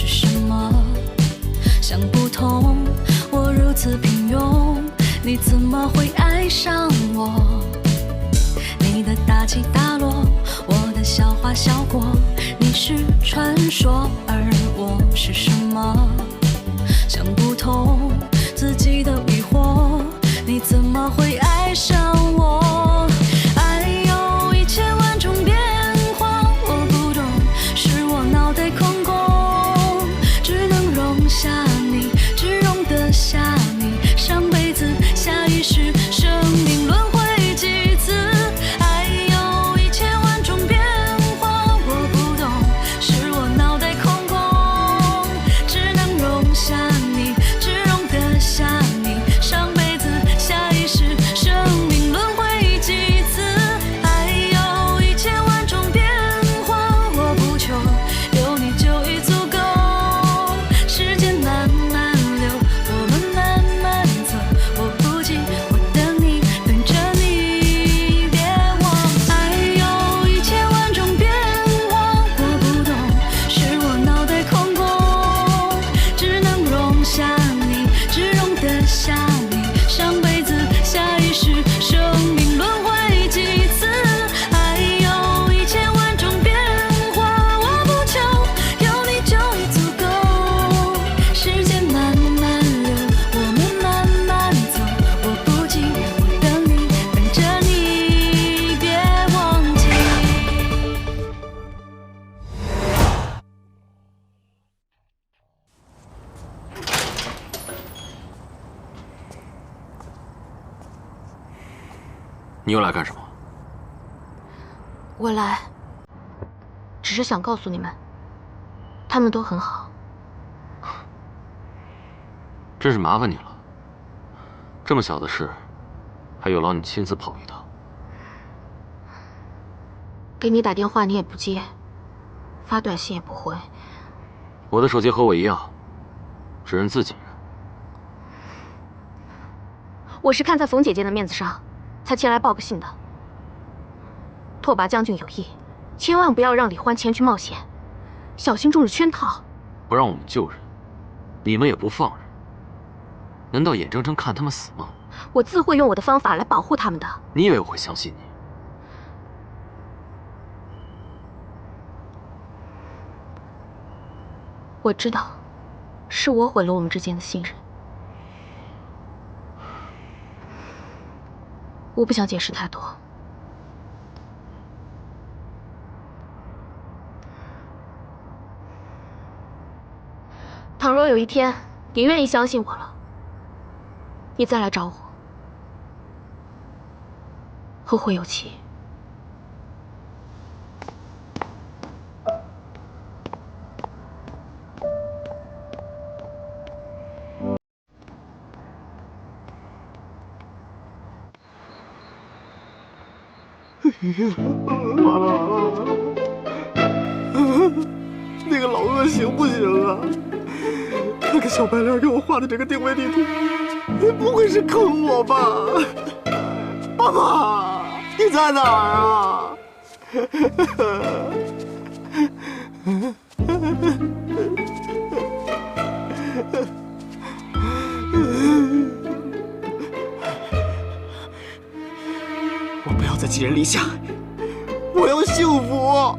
是什么？想不通，我如此平庸，你怎么会爱上我？你的大起大落，我的笑话笑过，你是传说，而我是什么？想不通自己的疑惑，你怎么会爱上我？爱有一千万种变化，我不懂，是我脑袋空空，只能容下你，只容得下你，上辈子下一世，生命轮回几次？爱有一千万种变化，我不懂，是我脑袋空空，只能容下你，只容得下你，上辈子下一世，生命轮回几次？爱有一千万种变化，我不求有你就已足够。时间慢慢流，我们慢慢走，我不急，我等你，等着你，别忘。爱有一千万种变化，我不懂，是我脑袋空空，只能容下你，只容得下你，上辈子下一世，生命轮回几次？爱有一千万种变化，我不求有你就已足够。时间慢慢流，我们慢慢走，我不急，我等你，等着你，别忘记。你又来干什么？我来，只是想告诉你们，他们都很好。真是麻烦你了。这么小的事，还有劳你亲自跑一趟。给你打电话你也不接，发短信也不回。我的手机和我一样，只认自己人。我是看在冯姐姐的面子上，才前来报个信的。拓跋将军有意，千万不要让李欢前去冒险，小心中了圈套。不让我们救人，你们也不放人，难道眼睁睁看他们死吗？我自会用我的方法来保护他们的。你以为我会相信你？我知道，是我毁了我们之间的信任。我不想解释太多。倘若有一天你愿意相信我了，你再来找我，后会有期。那个老鄂行不行啊？那个小白脸给我画的这个定位地图，不会是坑我吧？爸爸，你在哪儿啊？我不要再寄人篱下，我要幸福。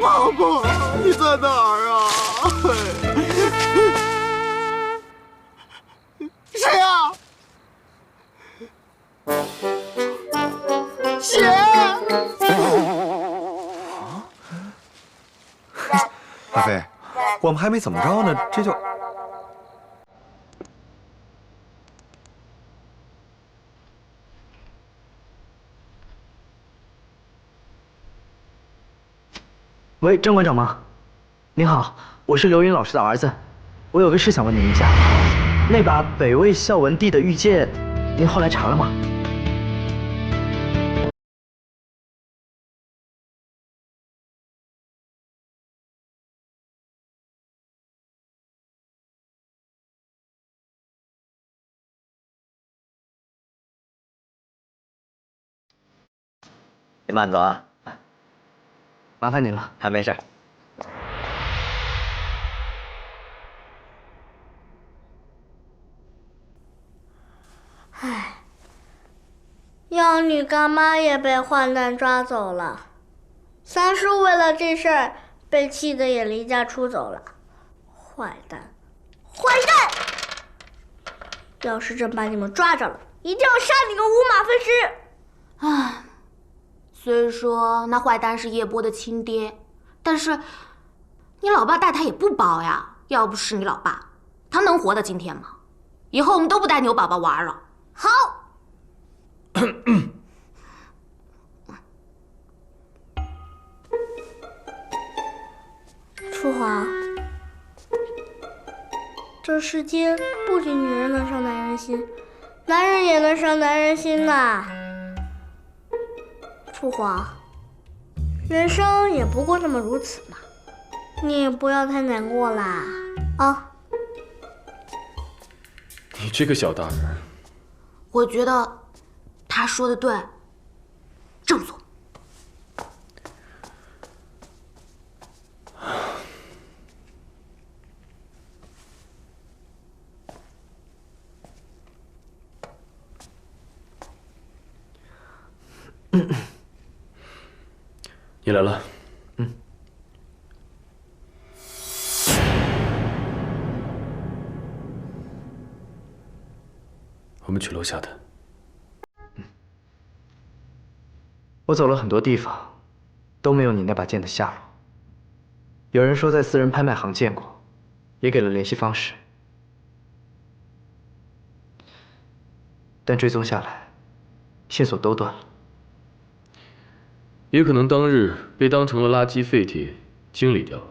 爸爸，你在哪儿啊？谁呀？血！阿飞，我们还没怎么着呢，这就……喂，郑馆长吗？您好，我是刘云老师的儿子，我有个事想问您一下，那把北魏孝文帝的玉剑，您后来查了吗？你慢走啊，哎， 麻烦您了。还没事。唉，妖女干妈也被坏蛋抓走了，三叔为了这事儿被气得也离家出走了。坏蛋，坏蛋！要是真把你们抓着了，一定要杀你个五马分尸！唉，虽说那坏蛋是叶波的亲爹，但是你老爸待他也不薄呀。要不是你老爸，他能活到今天吗？以后我们都不带牛宝宝玩了。好。父皇，这世间不仅女人能伤男人心，男人也能伤男人心呐。父皇，人生也不过这么如此嘛，你也不要太难过啦，啊！你这个小大人，我觉得他说的对，正所。你来了。我们去楼下谈。我走了很多地方，都没有你那把剑的下落。有人说在私人拍卖行见过，也给了联系方式，但追踪下来，线索都断了。也可能当日被当成了垃圾废铁清理掉了。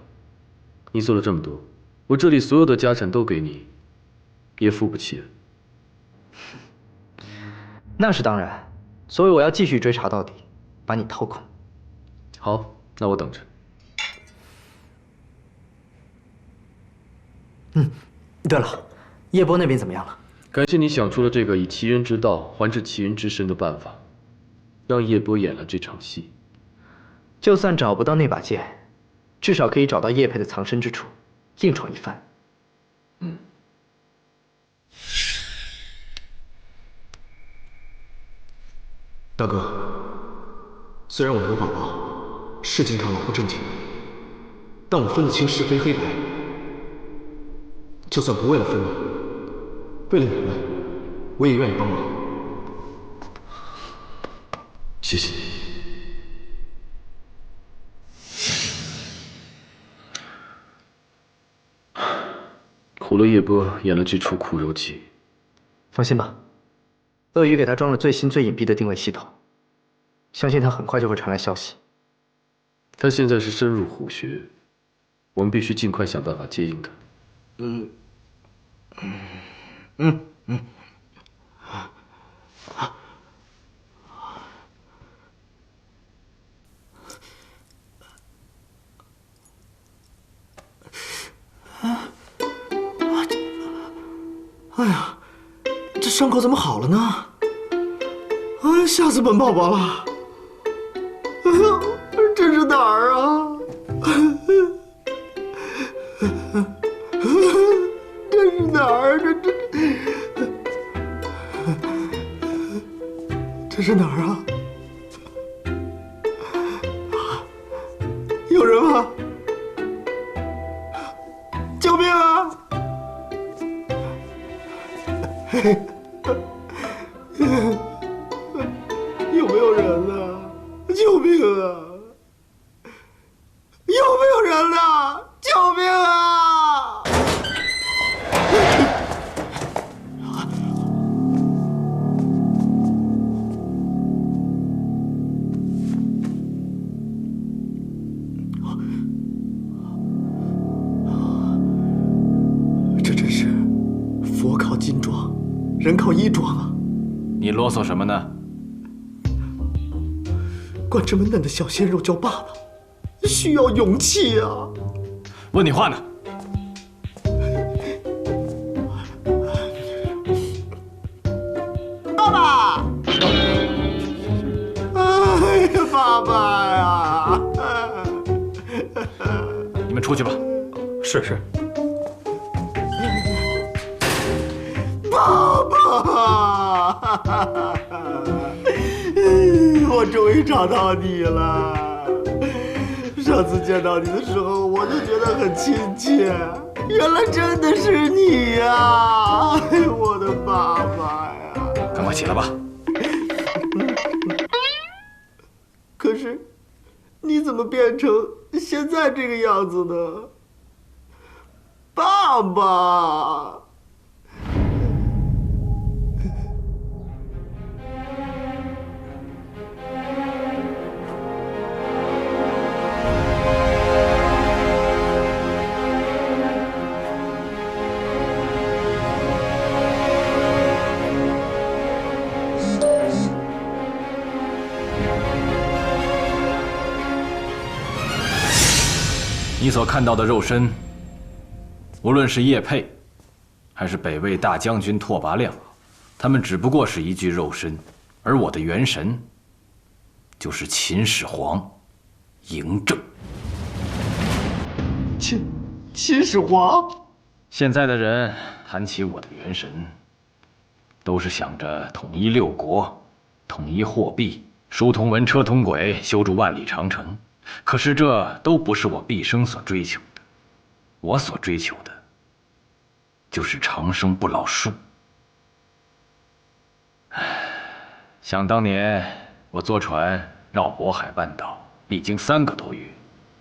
你做了这么多，我这里所有的家产都给你，也付不起。那是当然，所以我要继续追查到底，把你掏空。好，那我等着。对了，叶波那边怎么样了？感谢你想出了这个以其人之道还治其人之身的办法，让叶波演了这场戏。就算找不到那把剑，至少可以找到叶佩的藏身之处，硬闯一番。大哥，虽然我有宝宝，是经常老不正经，但我分得清是非黑白。就算不为了分你，为了你们，我也愿意帮忙。谢谢。苦了叶波演了这出苦肉计。放心吧，鳄鱼给他装了最新最隐蔽的定位系统，相信他很快就会传来消息。他现在是深入虎穴，我们必须尽快想办法接应他。哎呀，这伤口怎么好了呢？哎，吓死本宝宝了！这是哪儿啊？这是哪儿？这是哪儿啊？有人吗？救命啊！有没有人啊？救命啊！有没有人啊？救命啊！这真是佛靠金装，人靠衣装啊！你啰嗦什么呢？管这么嫩的小鲜肉叫爸爸，需要勇气啊！问你话呢？爸爸！哎呀，爸爸呀！你们出去吧。是。爸爸！我终于找到你了。上次见到你的时候，我就觉得很亲切，原来真的是你呀，我的爸爸呀！赶快起来吧。可是，你怎么变成现在这个样子呢？爸爸。你所看到的肉身，无论是叶佩，还是北魏大将军拓跋亮，他们只不过是一具肉身，而我的元神，就是秦始皇嬴政。秦始皇。现在的人谈起我的元神，都是想着统一六国，统一货币，书同文，车同轨，修筑万里长城。可是这都不是我毕生所追求的，我所追求的，就是长生不老术。想当年，我坐船绕渤海半岛，历经3个多月，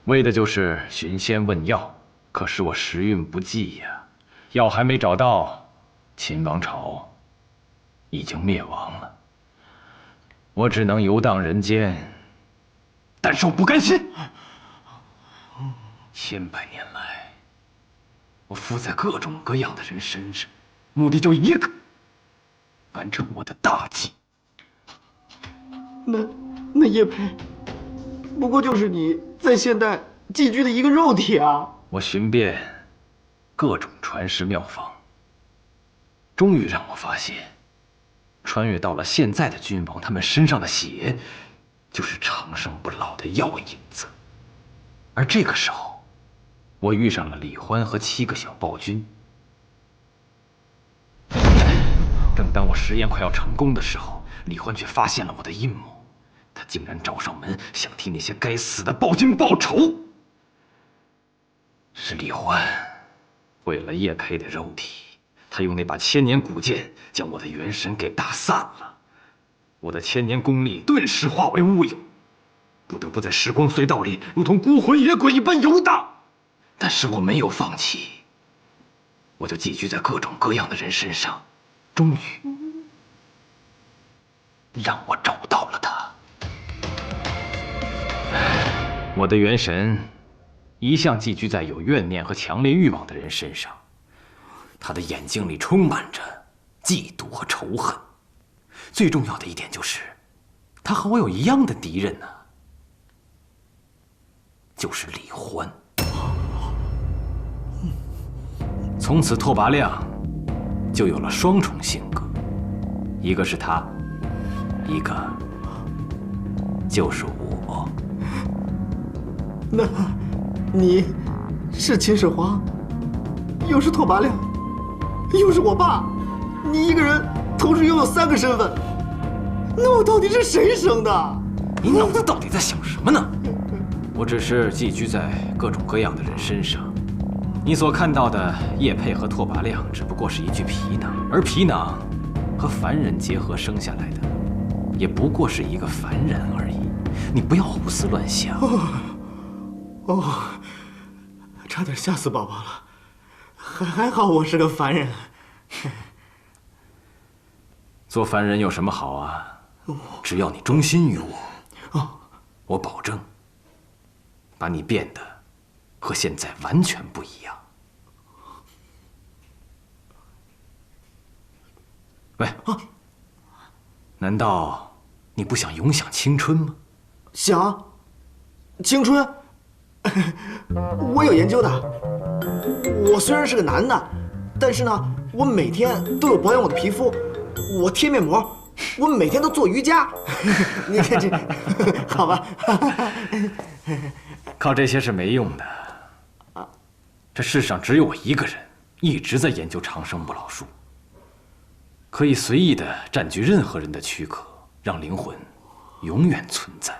为的就是寻仙问药。可是我时运不济呀，药还没找到，秦王朝已经灭亡了。我只能游荡人间，但是我不甘心。千百年来，我附在各种各样的人身上，目的就一个，完成我的大计。那叶佩，不过就是你在现代寄居的一个肉体啊！我寻遍各种传世妙方，终于让我发现，穿越到了现在的君王，他们身上的血，就是长生不老的药引子。而这个时候，我遇上了李欢和7个小暴君。正当我实验快要成功的时候，李欢却发现了我的阴谋，他竟然找上门，想替那些该死的暴君报仇。是李欢，为了叶佩的肉体，他用那把千年古剑将我的元神给打散了，我的千年功力顿时化为乌有，不得不在时光隧道里如同孤魂野鬼一般游荡。但是我没有放弃，我就寄居在各种各样的人身上，终于让我找到了他。我的元神一向寄居在有怨念和强烈欲望的人身上，他的眼睛里充满着嫉妒和仇恨。最重要的一点就是，他和我有一样的敌人呢，就是李欢。从此拓跋亮就有了双重性格，一个是他，一个就是我。那你是秦始皇，又是拓跋亮，又是我爸，你一个人同时拥有3个身份，那我到底是谁生的？你脑子到底在想什么呢？我只是寄居在各种各样的人身上。你所看到的叶佩和拓跋亮只不过是一具皮囊，而皮囊和凡人结合生下来的，也不过是一个凡人而已。你不要胡思乱想。差点吓死宝宝了，还好我是个凡人。做凡人有什么好啊？只要你忠心于我，我保证把你变得和现在完全不一样。喂，难道你不想永享青春吗？想，青春，我有研究的。我虽然是个男的，但是呢，我每天都有保养我的皮肤，我贴面膜，我每天都做瑜伽。你看这，好吧？靠这些是没用的。这世上只有我一个人一直在研究长生不老术。可以随意的占据任何人的躯壳，让灵魂永远存在。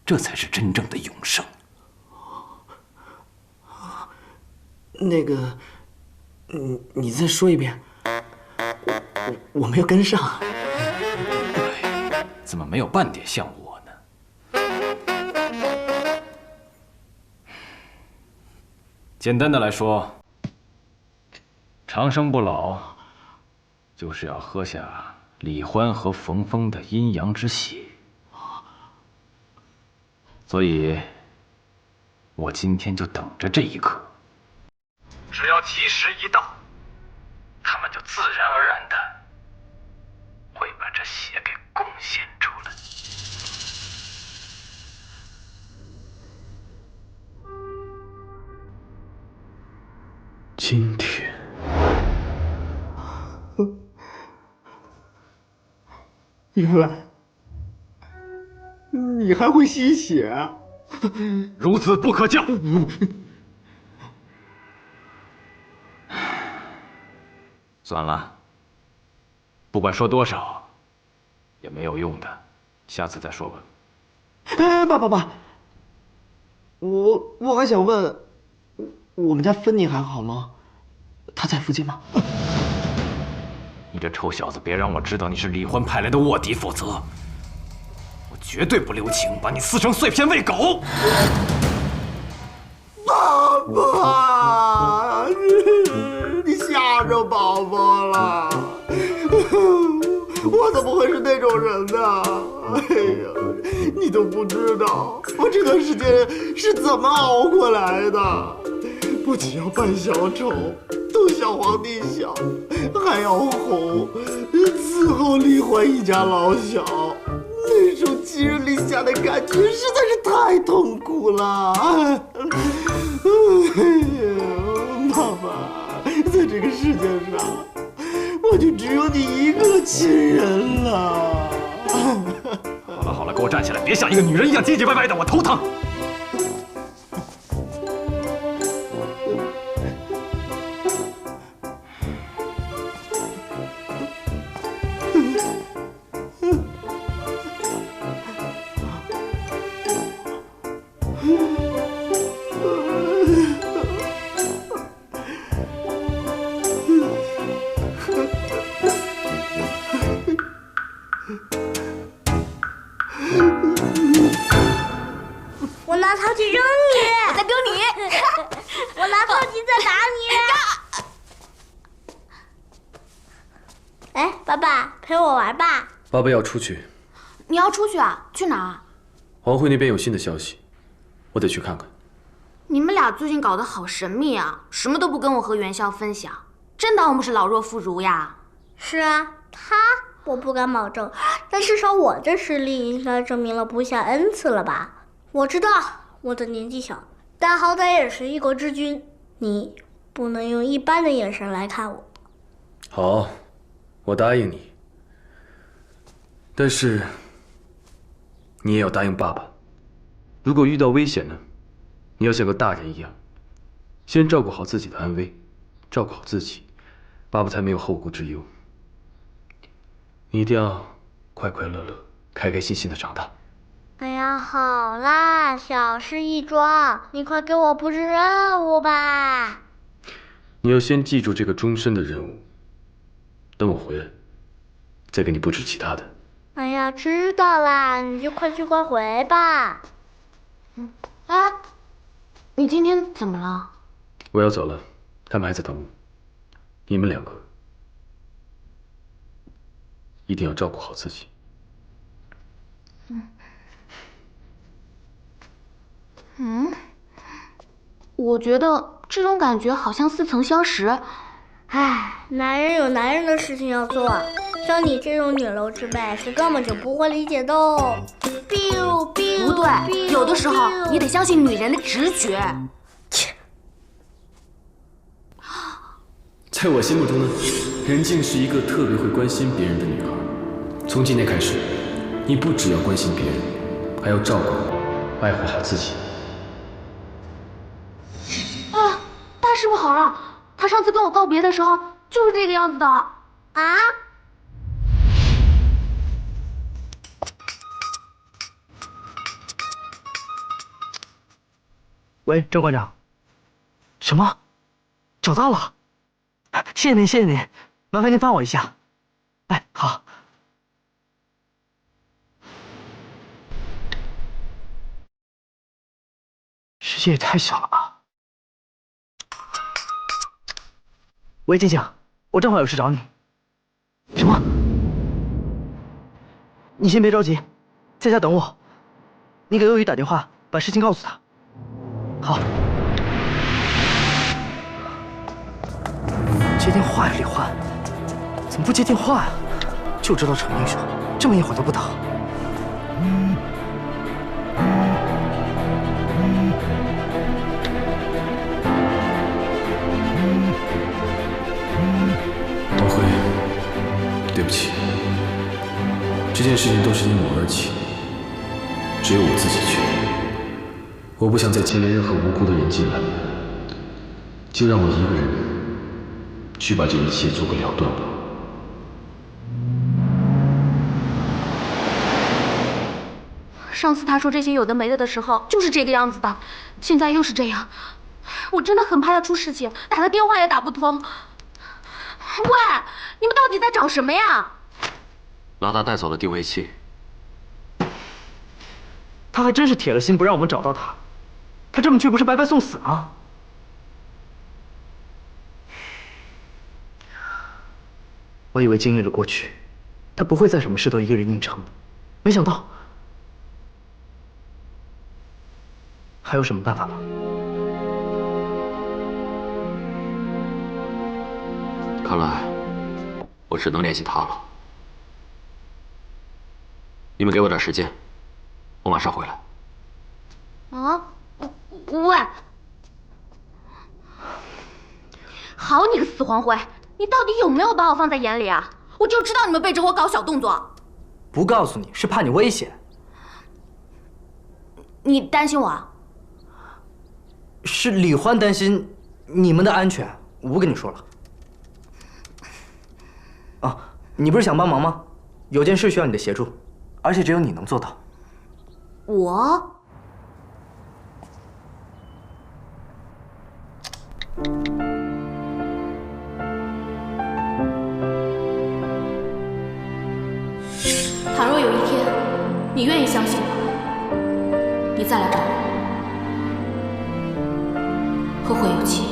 这才是真正的永生。那个，你再说一遍，我没有跟上。哎，怎么没有半点像我呢？简单的来说，长生不老，就是要喝下李欢和冯峰的阴阳之血。所以，我今天就等着这一刻。只要吉时一到，他们就自然而然的会把这血给贡献出来。今天，原来你还会吸血啊！孺子不可教。算了，不管说多少，也没有用的，下次再说吧。哎，爸，我还想问，我们家芬妮还好吗？她在附近吗？你这臭小子，别让我知道你是李欢派来的卧底，否则我绝对不留情，把你撕成碎片喂狗！爸爸，你吓着宝宝了！我怎么会是那种人呢？哎呀，你都不知道我这段时间是怎么熬过来的。不仅要扮小丑，逗小皇帝笑，还要哄伺候李欢一家老小，那种寄人篱下的感觉实在是太痛苦了。哎呀，爸爸，在这个世界上，我就只有你一个亲人了。好了，给我站起来，别像一个女人一样唧唧歪歪的，我头疼。我拿糖去扔你！我在丢你！我拿糖去再打你！哎，爸爸，陪我玩吧。爸爸要出去。你要出去啊？去哪？黄慧那边有新的消息，我得去看看。你们俩最近搞得好神秘啊，什么都不跟我和元宵分享，真当我们是老弱妇孺呀？是啊，我不敢保证，但至少我的实力应该证明了不下 N 次了吧？我知道我的年纪小，但好歹也是一国之君，你不能用一般的眼神来看我。好，我答应你。但是，你也要答应爸爸，如果遇到危险呢，你要像个大人一样，先照顾好自己的安危，照顾好自己，爸爸才没有后顾之忧。你一定要快快乐乐、开开心心的长大。哎呀，好啦，小事一桩，你快给我布置任务吧。你要先记住这个终身的任务，等我回来，再给你布置其他的。哎呀，知道啦，你就快去快回吧。哎，你今天怎么了？我要走了，他们还在等我。你们两个一定要照顾好自己。我觉得这种感觉好像似曾相识。唉，男人有男人的事情要做，像你这种女流之辈是根本就不会理解的哦。不对，有的时候你得相信女人的直觉。在我心目中呢，任静是一个特别会关心别人的女孩。从今天开始，你不只要关心别人，还要照顾、爱护好自己。啊，大事不好了！他上次跟我告别的时候，就是这个样子的啊。喂，郑馆长。什么？找到了？谢谢您，谢谢您，麻烦您帮我一下。哎，好。世界也太小了吧。喂，静静，我正好有事找你。什么？你先别着急，在家等我。你给鳄鱼打电话，把事情告诉他。好。接电话呀，李焕，怎么不接电话呀？就知道逞英雄，这么一会儿都不等。王辉，对不起，这件事情都是因我而起，只有我自己去，我不想再牵连任何无辜的人进来，就让我一个人去把这一切做个了断吧。上次他说这些有的没的的时候，就是这个样子的，现在又是这样，我真的很怕他出事情，打个电话也打不通。喂，你们到底在找什么呀？老大带走了定位器，他还真是铁了心不让我们找到他，他这么去不是白白送死吗？我以为经历了过去，他不会再什么事都一个人硬撑，没想到还有什么办法吗？看来我只能联系他了。你们给我点时间，我马上回来。啊，喂，好你个死黄灰，你到底有没有把我放在眼里啊？我就知道你们背着我搞小动作。不告诉你是怕你危险。你担心我啊？是李欢担心你们的安全，我不跟你说了。啊，你不是想帮忙吗？有件事需要你的协助，而且只有你能做到。我？倘若有一天你愿意相信我，你再来找我，后会有期。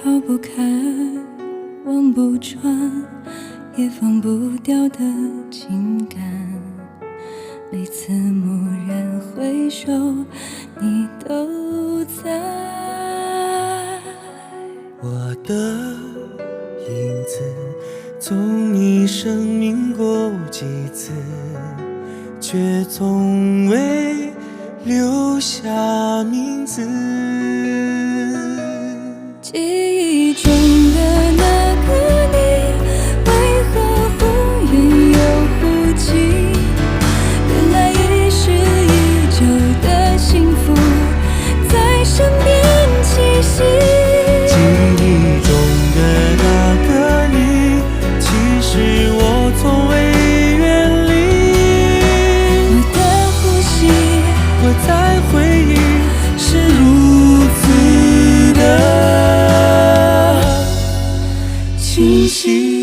逃不开，望不穿，也放不掉的情感。每次蓦然回首，你都在。我的影子从你生命过几次，却从未留下名字。记忆中的那个你，为何忽远又忽近？原来已是已久的幸福，在身边栖息。记忆中的那个你，其实我从未远离。我的呼吸，我在回忆，是如此的清晰。